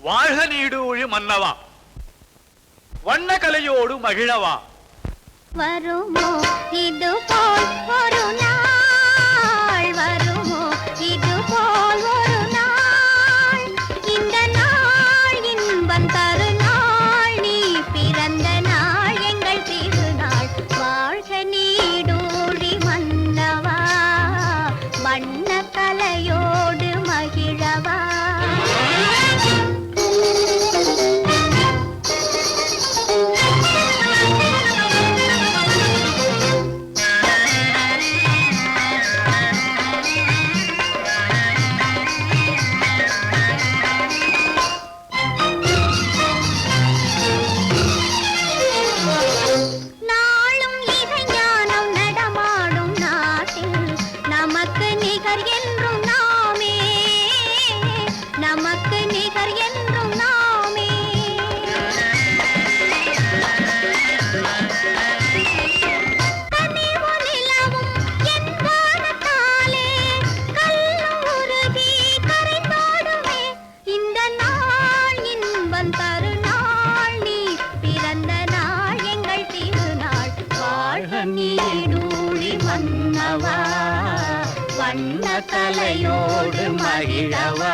வாழ்க நீடூழி மன்னவா, வண்ண கலையோடு மகிழவா. வருமோ இது போல் ஒரு நாள், வருமோ இது போல் ஒரு நாள், இந்த நாள் இன்பம் தரு நாள், நீ பிறந்த நாள் எங்கள் திருநாள். வாழ்க நீடூழி மன்னவா, வண்ண கலையோடு மகிழவா. வண்ண கலையோடு மகிழவா.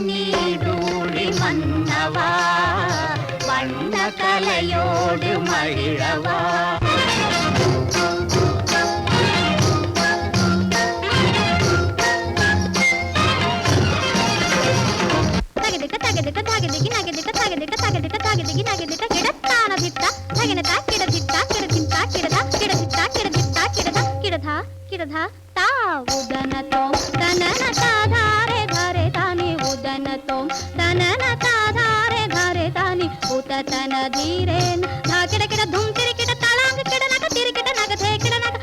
நீடூழி மன்னவா, வண்ண கலையோடு மகிழவா. தகதிக்க தகதிக்க தகதிக்கு நகதிக்க தகதிக்க தகதிக்க தகதிக்கு நகதிக்க கிடத்தான தித்தா தகனதா கிடதித்தா கிடதித்தா கிடதா கிடதித்தா கிடதித்தா கிடதா கிடதா கிடதா தா உதனதோம் தனன தாதாரே தாரே தானி உதனதோம் தனன தாதாரே தாரே தானி உததன தீரேன் தா கிட கிட தும் திரி கிட தலாங்க கிட நக திரி கிட நக தே கிட நக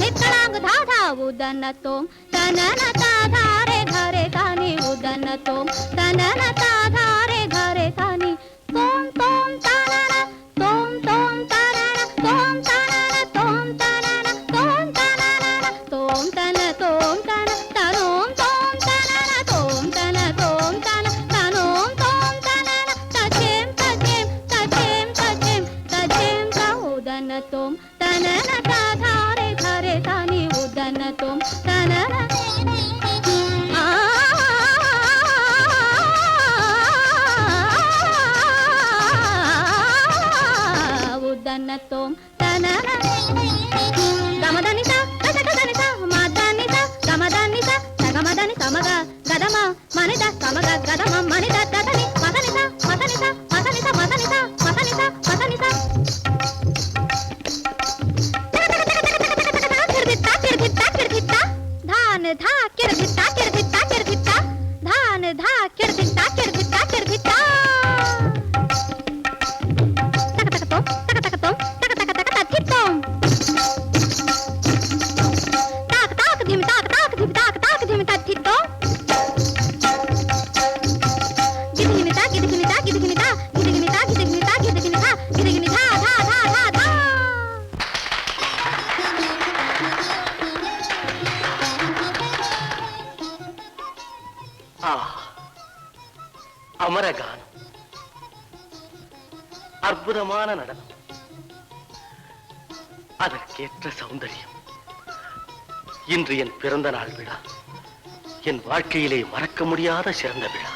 நித்தலாங்க தாதா உதனதோம் தனன தாதாரே தாரே தானி உதனதோம் தனன தாதாரே தாரே தானி தோம் தோம் தனன தோம் தோம் தனன தோம் தனன தோம் தனன தோம் தனன தோம் தன தோம் தன தனோம் தோம் தனன தோம் தன தோம் தன தனோம் தோம் தனன தஜேம் தஜேம் தஜேம் தஜேம் தஜேம் த உதனதோம் தனன தாதாரே தாரே தானி உதனதோம் தனன உதனதோம் தனன கமதனித கதகதனித மதனித கமதனித சகமதனி சமக கதம மனித சமக கதம மனித ததனி மதனித மதனித மதனித மதனித மதனித மதனித கிர்தித்தா கிர்தித்தா கிர்தித்தா धान धा किर्दित्ता किर्दित्ता किर्दित्ता धान धा किर्दित्ता किर्दित्ता किर्दित्ता तक तक तित्तोम ताक ताक धिम ताक ताक धिम ताक ताक धिम ताक அமரகானம், அற்புதமான நடனம், அதற்கேற்ற சௌந்தரியம். இன்று என் பிறந்த நாள் விழா, என் வாழ்க்கையிலே மறக்க முடியாத சிறந்த விழா.